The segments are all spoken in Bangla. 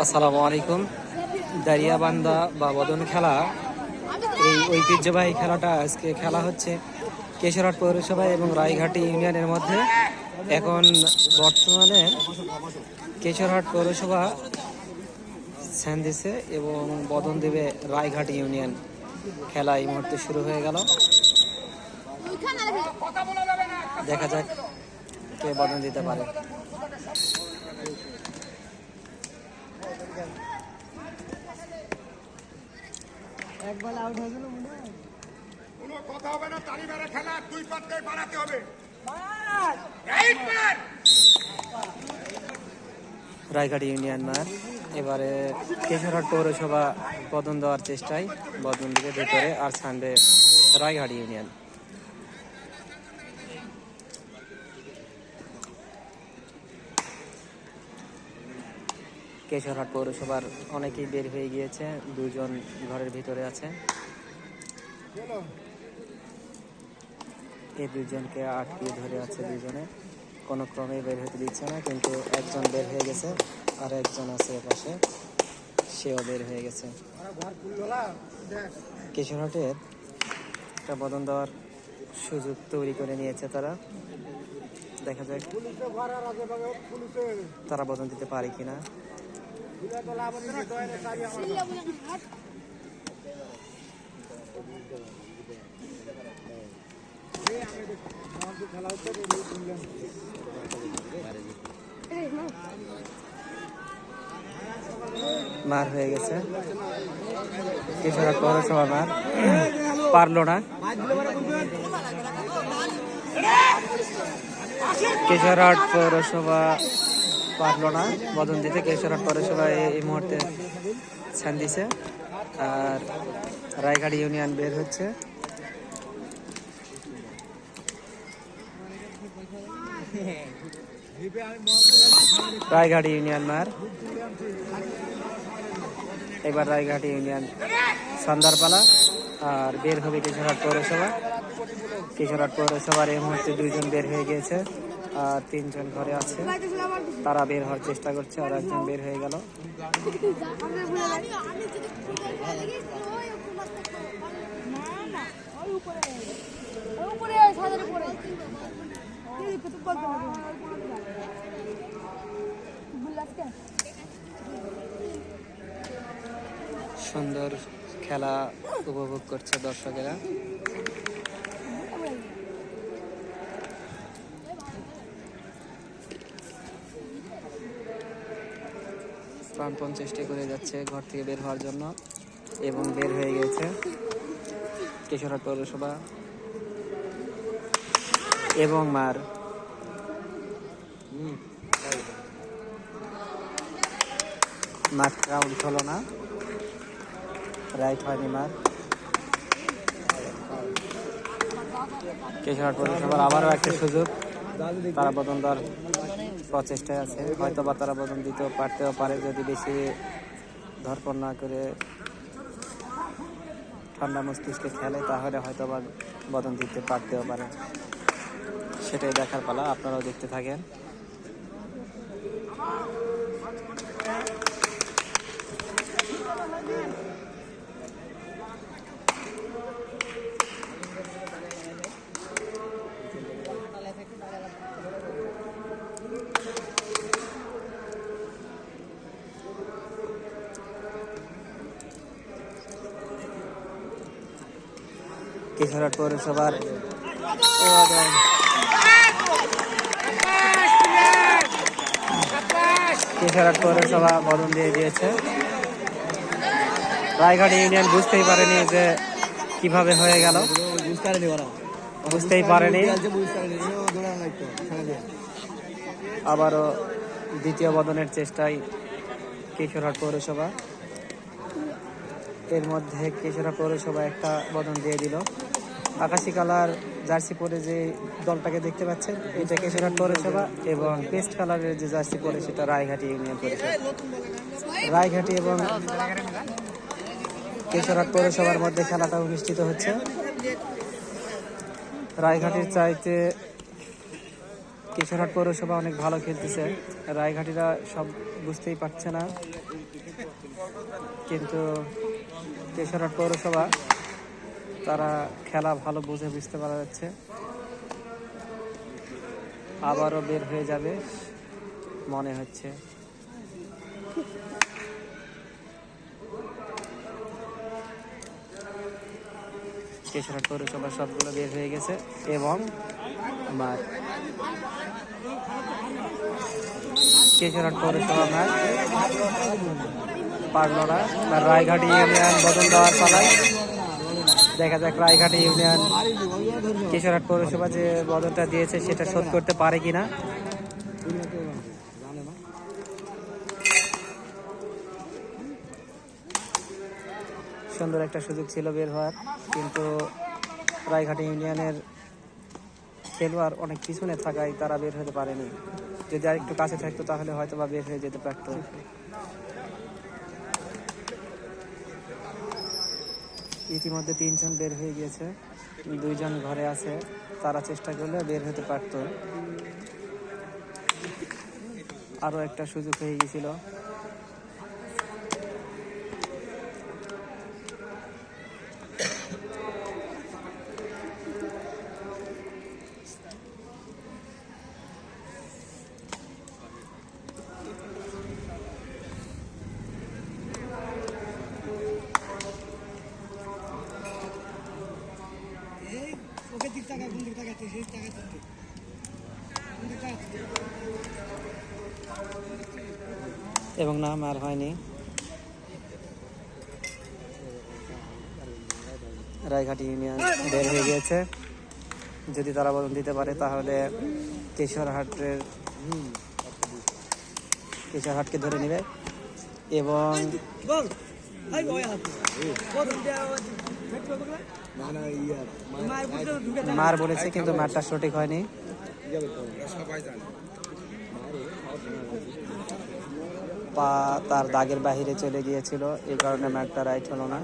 আসসালামু আলাইকুম। দারিয়াবান্ধা বা বদন খেলা, এই ঐতিহ্যবাহী খেলাটা আজকে খেলা হচ্ছে কেশরহাট পৌরসভা এবং রায়ঘাটি ইউনিয়নের মধ্যে। এখন বর্তমানে কেশরহাট পৌরসভা স্থান দিছে এবং বদন দেবে রায়ঘাটি ইউনিয়ন। খেলা এই মুহূর্তে শুরু হয়ে গেল। দেখা যাক কে বদন দিতে পারে। একবার আউট হয়ে গেল মনে হয়। কোনো কথা হবে না, তালি মেরে খেলা দুই পাত্রে বাড়াতে হবে। রায়ঘাটি ইউনিয়ন মার এবারে কেশরহাট পৌরসভা বদন দেওয়ার চেষ্টায় বদন দিকে ভেতরে আর ছাড়বে রায়ঘাটি ইউনিয়ন। কেশরহাট পৌরসভার অনেকেই বের হয়ে গিয়েছে, দুজন ঘরের ভিতরে আছে। এই দুজনকে আটকে ধরে আছে, দুজনে কোনো ক্রমে বের হতে দিচ্ছে না, কিন্তু একজন বের হয়ে গেছে আর একজন আছে পাশে, সেও বের হয়ে গেছে। কেশরহাটের একটা বদন দেওয়ার সুযোগ তৈরি করে নিয়েছে তারা। দেখা যাক তারা বদন দিতে পারে কিনা। মার হয়ে গেছে, কেশরহাট পৌরসভা মার পারলো না। কেশরহাট পৌরসভা পারলো না বদন দিতে। কেশরহাট পৌরসভা এই মুহূর্তে ছান দিছে আর রায়ঘাটি ইউনিয়ন বের হচ্ছে। রায়ঘাটি ইউনিয়ন মার এবার রায়ঘাটি ইউনিয়ন সন্ধ্যারপালা আর বের হবে কেশরহাট পৌরসভা। কেশরহাট পৌরসভার এই মুহূর্তে দুইজন বের হয়ে গিয়েছে আর তিনজন ঘরে আছে, তারা বের হওয়ার চেষ্টা করছে আর একজন বের হয়ে গেল। সুন্দর খেলা উপভোগ করছে দর্শকেরা। প্রাণপণ চেষ্টা করে যাচ্ছে ঘর থেকে বের হওয়ার জন্য এবং বের হয়ে গেছে কেশরহাট পৌরসভা এবং মার মাঠ রাউন্ড হলো না, রাইট হয়নি মার। কেশরহাট পৌরসভার আবারও একটা সুযোগ, তারা বদন দেওয়ার প্রচেষ্টায় আছে। হয়তো বা তারা বদন দিতেও পারতেও পারে যদি বেশি ধরপড় না করে ঠান্ডা মস্তিষ্কে খেলে, তাহলে হয়তো বা বদন দিতে পারতেও পারে। সেটাই দেখার পালা, আপনারাও দেখতে থাকেন। কেশরহাট পৌরসভার কেশরহাট পৌরসভা বদন দিয়ে দিয়েছে। রায়ঘাটি ইউনিয়ন বুঝতেই পারেনি যে কিভাবে হয়ে গেল, বুঝতেই পারেনি। আবারও দ্বিতীয় বদনের চেষ্টায় কেশরহাট পৌরসভা। এর মধ্যে কেশরহাট পৌরসভা একটা বদন দিয়ে দিল। আকাশি কালার জার্সি পরে যে দলটাকে দেখতে পাচ্ছেন, এটা কেশরহাট পৌরসভা, এবং পেস্ট কালারের যে জার্সি পরে সেটা রায়ঘাটি ইউনিয়ন পরিষদ। রায়ঘাটি এবং কেশরহাট পৌরসভার মধ্যে খেলাটা অনুষ্ঠিত হচ্ছে। রায়ঘাটির চাইতে কেশরহাট পৌরসভা অনেক ভালো খেলতেছে, রায়ঘাটিরা সব বুঝতেই পারছে না, কিন্তু কেশরহাট পৌরসভা তারা খেলা ভালো বুঝতে পারা যাচ্ছে। আবারও বের হয়ে যাবে মনে হচ্ছে। কেশরহাট পৌরসভা সবগুলো বের হয়ে গেছে এবং মার কেশরহাট পৌরসভা ম্যাচ পারল না। রায়ঘাটি ইউনিয়ন বদল দেওয়ার পালায়। দেখা যাক রায়ঘাটি ইউনিয়ন কেশরহাট পৌরসভা যে বদলটা দিয়েছে সেটা শোধ করতে পারে কিনা। সুন্দর একটা সুযোগ ছিল বের হওয়ার, কিন্তু রায়ঘাটি ইউনিয়নের খেলোয়াড় অনেক পিছনে থাকায় তারা বের হতে পারেনি। যদি আর একটু কাছে থাকতো তাহলে হয়তো বা বের হয়ে যেতে পারতো। ইতিমধ্যে 3 জন বের হয়ে গিয়েছে, 2 জন ঘরে আছে, তারা চেষ্টা করলে বের হতে পারতো। আরো একটা সুযোগ হয়ে গেছিল। ওকে দিক টাকা কোন দিক টাকাতে সেই টাকা দিতে এবং নাম আর হয়নি। রায়ঘাটি ইউনিয়ন বের হয়ে গিয়েছে। যদি তারা বদল দিতে পারে তাহলে কেশরহাটকে ধরে নেবে এবং মার বলেছে, কিন্তু মারটা সঠিক হয়নি। পা তার দাগের বাহিরে চলে গিয়েছিল, এই কারণে ম্যাচটা রাইট হলো না।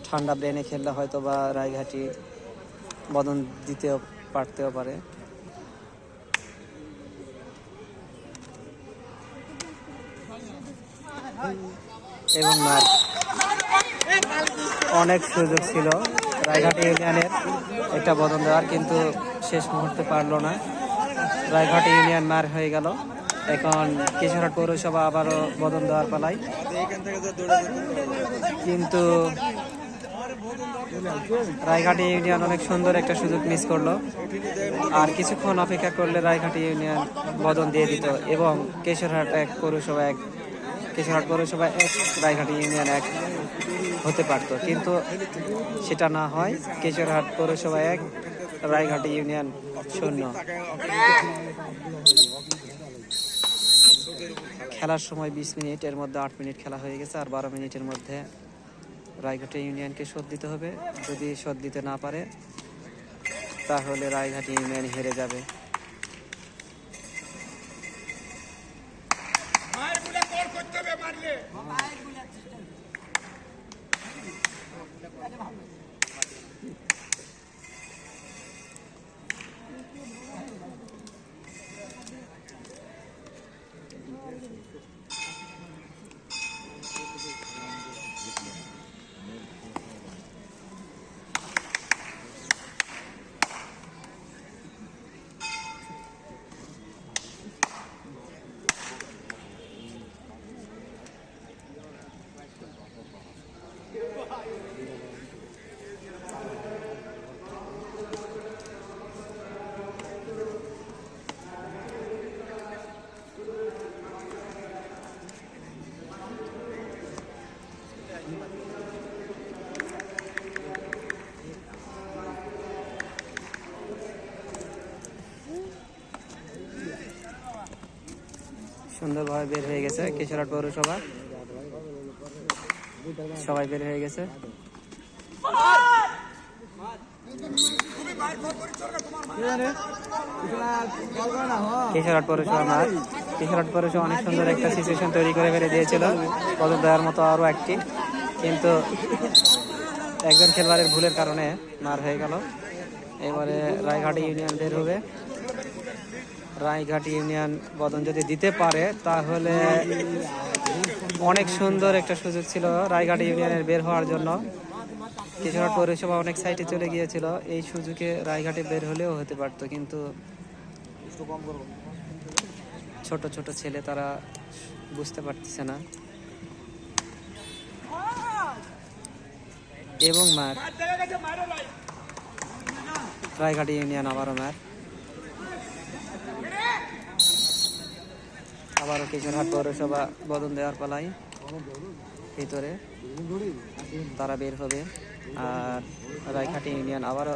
ঠান্ডা ব্রেনে খেললে হয়তো বা রায়ঘাটি বদল দিতেও পারতেও পারে। এবং অনেক সুযোগ ছিল রায়ঘাটি ইউনিয়নের একটা বদল দেওয়ার, কিন্তু শেষ মুহূর্তে পারলো না। রায়ঘাটি ইউনিয়ন মার হয়ে গেল। এখন কেশরহাট পৌরসভা আবারও বদল দেওয়ার পালায়, কিন্তু রায়ঘাটি ইউনিয়ন অনেক সুন্দর একটা সুযোগ মিস করলো। আর কিছুক্ষণ অপেক্ষা করলে রায়ঘাটি ইউনিয়ন বদল দিয়ে দিত এবং কেশরহাট পৌরসভা 1 রায়ঘাটি ইউনিয়ন 1 হতে পারত, কিন্তু সেটা না হয়। কেশরহাট পৌরসভা 1 রায়ঘাটি ইউনিয়ন 0। খেলার সময় 20 মিনিট, এর মধ্যে 8 মিনিট খেলা হয়ে গেছে। আর 12 মিনিটের মধ্যে রায়ঘাটি ইউনিয়নকে শোধ দিতে হবে। যদি শোধ দিতে না পারে তাহলে রায়ঘাটি ইউনিয়ন হেরে যাবে। সুন্দরভাবে বের হয়ে গেছে কেশরহাট পৌরসভা, সবাই বের হয়ে গেছে। কেশরহাট পৌরসভা অনেক সুন্দর একটা সিচুয়েশন তৈরি করে ফেলে দিয়েছিল, বদল দেওয়ার মতো আরো একটি, কিন্তু একজন খেলোয়াড়ের ভুলের কারণে মার হয়ে গেল। এবারে রায়ঘাটি ইউনিয়ন বের হবে। রায়ঘাটি ইউনিয়ন বদন যদি দিতে পারে তাহলে অনেক সুন্দর একটা সুযোগ ছিল রায়ঘাটি ইউনিয়নের বের হওয়ার জন্য। কিশোরহাট পৌরসভা অনেক সাইডে চলে গিয়েছিল, এই সুযোগে রায়ঘাটে বের হলেও হতে পারতো, কিন্তু ছোট ছোট ছেলে তারা বুঝতে পারতেছে না। এবং মার রায়ঘাটি ইউনিয়ন আবারও মার। আবারও কিশোরহাট পৌরসভা বদন দেওয়ার পালাই ভিতরে তারা বের হবে। আর রায়ঘাটি ইউনিয়ন আবারও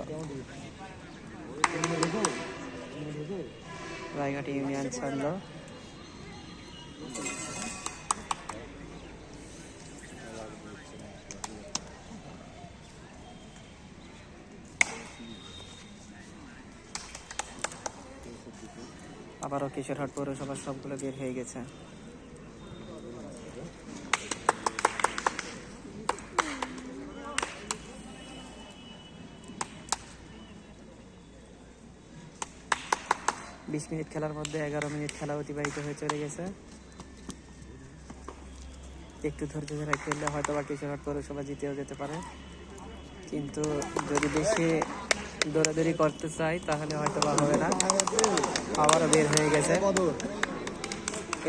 রায়ঘাটি ইউনিয়ন ছাড়ল। আবারও কিশোরহাট পৌরসভার সবগুলো বের হয়ে গেছে। বিশ মিনিট খেলার মধ্যে 11 মিনিট খেলা অতিবাহিত হয়ে চলে গেছে। একটু ধৈর্য ধরে খেললে হয়তো বা কিশোরহাট পৌরসভা জিতেও যেতে পারে, কিন্তু যদি বেশি দৌড়াদৌড়ি করতে চাই তাহলে হয়তো বা হবে না। আবারও বের হয়ে গেছে।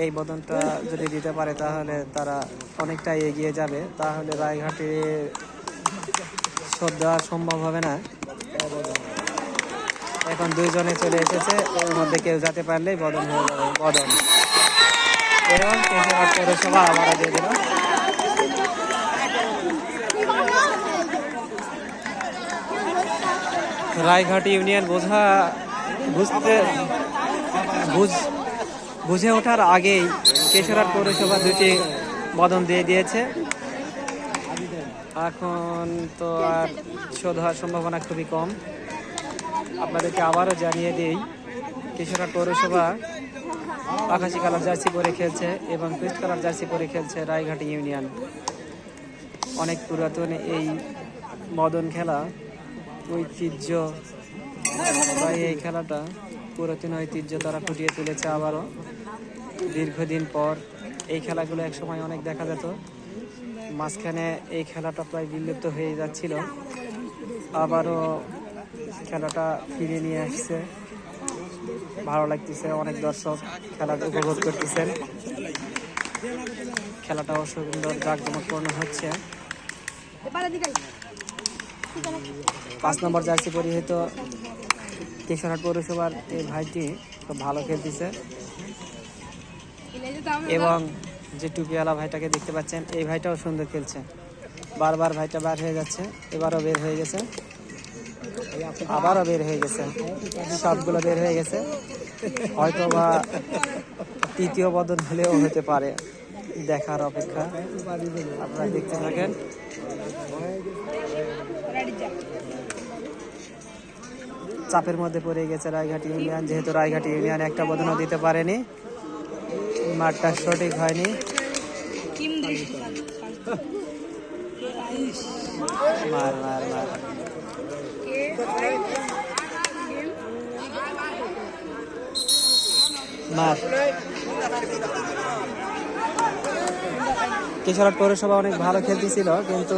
এই বদনটা যদি দিতে পারে তাহলে তারা অনেকটাই এগিয়ে যাবে, তাহলে রায়ঘাটে শোধ দেওয়া সম্ভব হবে না। এখন দুইজনে চলে এসেছে, এর মধ্যে কেউ যেতে পারলেই বদন হয়ে যাবে। বদন এবং কিশোরহাট পৌরসভা আবারও দিয়ে দিল। রায়ঘাটি ইউনিয়ন বুঝে ওঠার আগেই কিশোরহাট পৌরসভা দুটি বদন দিয়ে দিয়েছে। এখন তো আর শোধ হওয়ার সম্ভাবনা খুবই কম। আপনাদেরকে আবারও জানিয়ে দিই, কিশোরহাট পৌরসভা আকাশি কালার জার্সি পরে খেলছে এবং পিস্ট কালার জার্সি পরে খেলছে রায়ঘাটি ইউনিয়ন। অনেক পুরাতন এই বদন খেলা, ঐতিহ্য এই খেলাটা পুরাতন ঐতিহ্য তারা ফুটিয়ে তুলেছে আবারও দীর্ঘদিন পর। এই খেলাগুলো একসময় অনেক দেখা যেত, মাঝখানে এই খেলাটা প্রায় বিলুপ্ত হয়ে যাচ্ছিল, আবারও খেলাটা ফিরে নিয়ে আসছে। ভালো লাগতেছে, অনেক দর্শক খেলাটা উপভোগ করতেছেন। খেলাটাও সুন্দর জাঁকজমকপূর্ণ হচ্ছে। 5 নম্বর জার্সি পরিহিত কিশোরহাট পৌরসভার এই ভাইটি খুব ভালো খেলতেছে এবং যে টুপিওয়ালা ভাইটাকে দেখতে পাচ্ছেন এই ভাইটাও সুন্দর খেলছে। বারবার ভাইটা বার হয়ে যাচ্ছে, এবারও বের হয়ে গেছে, আবারও বের হয়ে গেছে, সবগুলো বের হয়ে গেছে। হয়তো বা তৃতীয় বদন হলেও হতে পারে, দেখার অপেক্ষা। আপনারা দেখতে থাকেন। চাপের মধ্যে পড়ে গেছে রায়ঘাটি ইউনিয়ন, যেহেতু রায়ঘাটি ইউনিয়ন একটা বদনও দিতে পারেনি, মাঠটা সঠিক হয়নি। মার মার মার মার। কিশোরহাট পৌরসভা অনেক ভালো খেলতেছিল, কিন্তু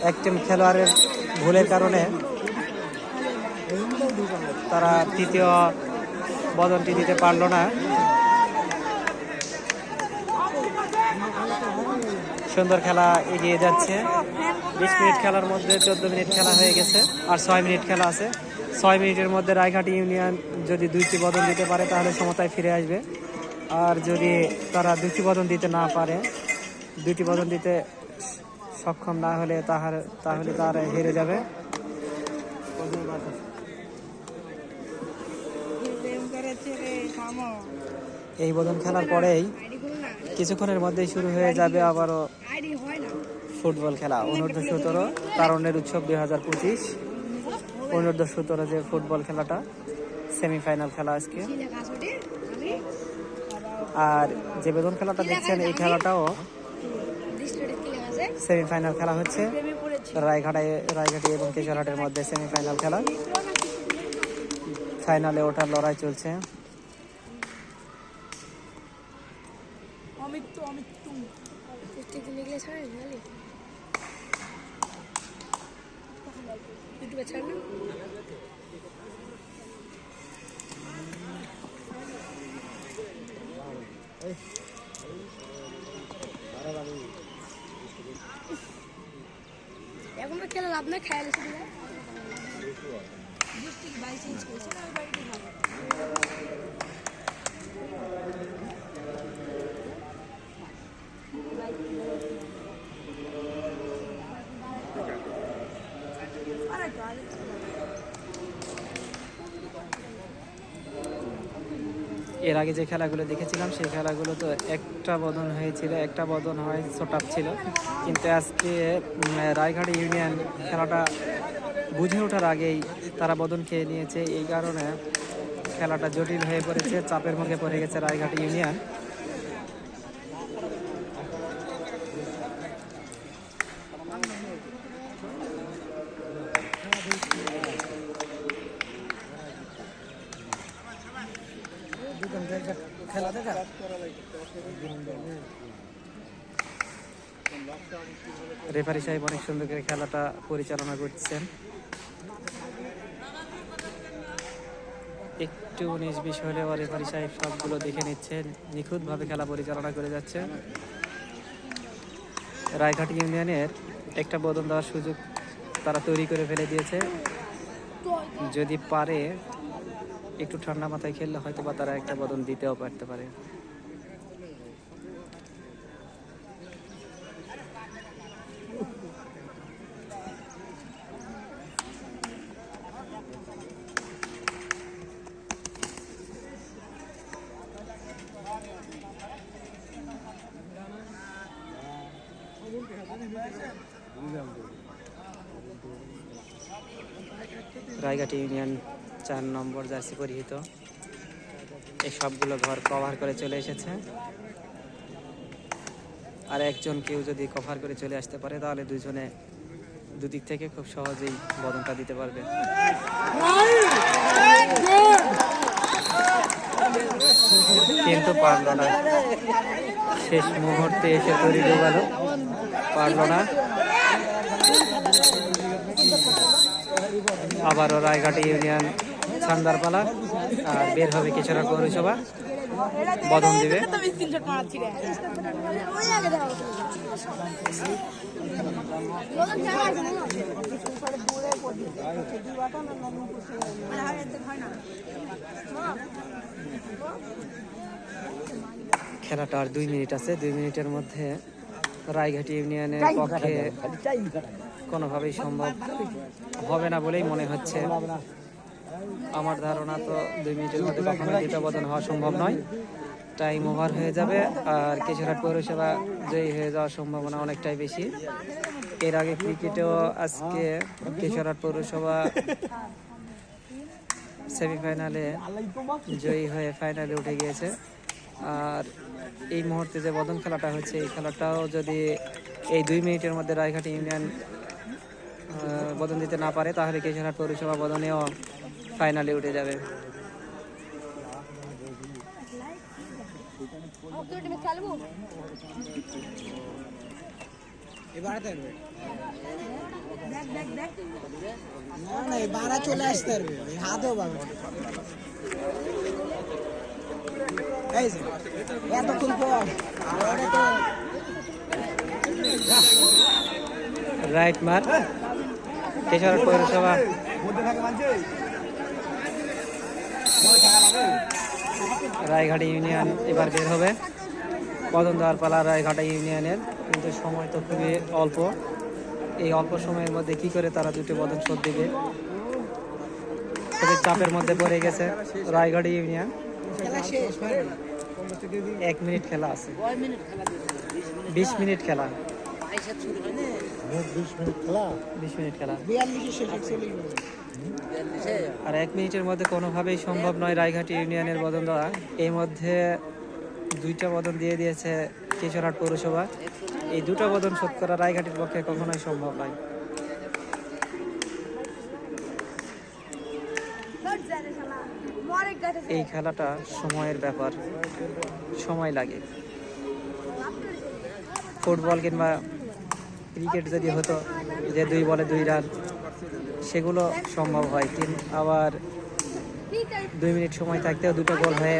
একজন খেলোয়াড়ের ভুলের কারণে তারা তৃতীয় বদনটি দিতে পারলো না। সুন্দর খেলা এগিয়ে যাচ্ছে। 20 মিনিট খেলার মধ্যে 14 মিনিট খেলা হয়ে গেছে, আর 6 মিনিট খেলা আছে। 6 মিনিটের মধ্যে রায়ঘাটি ইউনিয়ন যদি 2টি বদন দিতে পারে তাহলে সমতায় ফিরে আসবে, আর যদি তারা 2টি বদন দিতে না পারে, 2টি বদন দিতে সক্ষম না হলে তাহলে তারা হেরে যাবে। এই বদন খেলার পরেই কিছুক্ষণের মধ্যেই শুরু হয়ে যাবে আবারও ফুটবল খেলা। অনূর্ধ্ব-17 তারুণ্যের উৎসব 2025 অনূর্ধ্ব-17 যে ফুটবল খেলাটা সেমিফাইনাল খেলা আজকে। আর যে বেদন খেলাটা দেখছেন এই খেলাটাও সেমিফাইনাল খেলা হচ্ছে। রায়ঘাটি এবং কেশরহাটের মধ্যে সেমিফাইনাল খেলা। ফাইনালে ওঠার লড়াই চলছে। এখন খেলা লাভ না খেয়াল এর আগে যে খেলাগুলো দেখেছিলাম সেই খেলাগুলো তো একটা বদন হয়েছিল, একটা বদন হয় ছোটাপ ছিল, কিন্তু আজকে রায়ঘাটি ইউনিয়ন খেলাটা বুঝে ওঠার আগেই তারা বদন খেয়ে নিয়েছে। এই কারণে খেলাটা জটিল হয়ে পড়েছে, চাপের মুখে পড়ে গেছে রায়ঘাটি ইউনিয়ন। খেলা দেখা রেফারি সাহেব অনেক সুন্দর করে খেলাটা পরিচালনা করছেন। একটু 19-20 হলেও রেফারি সাহেব সবগুলো দেখে নিচ্ছেন, নিখুঁতভাবে খেলা পরিচালনা করে যাচ্ছে। রায়ঘাটি ইউনিয়নের একটা বদল দেওয়ার সুযোগ তারা তৈরি করে ফেলে দিয়েছে। যদি পারে একটু ঠান্ডা মাথায় খেললে হয়তো বা তারা একটা বদল দিতেও পারতে পারে। রায়ঘাটি ইউনিয়ন 4 নম্বর জার্সি পরিহিত এই সবগুলো ঘর কভার করে চলে এসেছে। আর একজন কেউ যদি কভার করে চলে আসতে পারে তাহলে দুজনে দুদিক থেকে খুব সহজেই বদনটা দিতে পারবে। কিন্তু পারল না, শেষ মুহূর্তে এসে তৈরি হয়ে গেল, পারল না। আবারও রায়ঘাটি ইউনিয়ন ছান্দার পালা, আর বের হবে কেশরহাট পৌরসভা, বদন দিবে। খেলাটা আর 2 মিনিট আছে, 2 মিনিটের মধ্যে রায়ঘাটি ইউনিয়নের পক্ষে কোনোভাবেই সম্ভব হবে না বলেই মনে হচ্ছে। আমার ধারণা তো 2 মিনিটের মধ্যে কখনো দ্বিতীয় বদন হওয়া সম্ভব নয়, টাইম ওভার হয়ে যাবে। আর কেশরহাট পৌরসভা জয়ী হয়ে যাওয়ার সম্ভাবনা অনেকটাই বেশি। এর আগে ক্রিকেটেও আজকে কেশরহাট পৌরসভা সেমিফাইনালে জয়ী হয়ে ফাইনালে উঠে গিয়েছে। আর এই মুহূর্তে যে বদন খেলাটা হচ্ছে, এই খেলাটাও যদি এই 2 মিনিটের মধ্যে রায়ঘাটি ইউনিয়ন বদন দিতে না পারে তাহলে কেশরহাট পৌরসভা বদনেও ফাইনালে উঠে যাবে। বাড়া চলে আসতে পারবে, হাতও পাবে। এই যে এতক্ষণ পর রাইট মার, কেশরহাট পৌরসভা রায়ঘাটি ইউনিয়ন এবার বের হবে। বদন দেওয়ার পালা রায়ঘাটি ইউনিয়নের, কিন্তু সময় তো খুবই অল্প। এই অল্প সময়ের মধ্যে কি করে তারা দুটো বদন শোধ দিবে, খুবই চাপের মধ্যে পড়ে গেছে রায়ঘাটি ইউনিয়ন। খেলা শেষ ভাই, 1 মিনিট খেলা আছে, 20 মিনিট খেলা, 20 মিনিট খেলা। 42 শেষ 41 আর 1 মিনিটের মধ্যে কোনোভাবেই সম্ভব নয় রায়ঘাটি ইউনিয়নের বদন দেওয়া। এই মধ্যে 2টা বদন দিয়ে দিয়েছে কেশরহাট পৌরসভা। এই 2টা বদন শোধ করা রায়ঘাটির পক্ষে কখনোই সম্ভব নয়। এই খেলাটা সময়ের ব্যাপার, সময় লাগে। ফুটবল কিংবা ক্রিকেট যদি হতো যে 2 বলে 2 রান, সেগুলো সম্ভব হয়, কিন্তু আবার 2 মিনিট সময় থাকতেও 2টো গোল হয়ে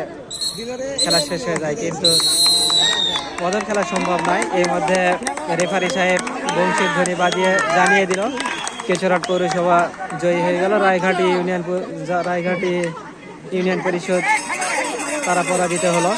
খেলা শেষ হয়ে যায়, কিন্তু বদল খেলা সম্ভব নয়। এর মধ্যে রেফারি সাহেব বংশীর ধ্বনি বাজিয়ে জানিয়ে দিল কেশরহাট পৌরসভা জয়ী হয়ে গেল। রায়ঘাটি ইউনিয়ন পরিষদ তারা পরাজিত হলো।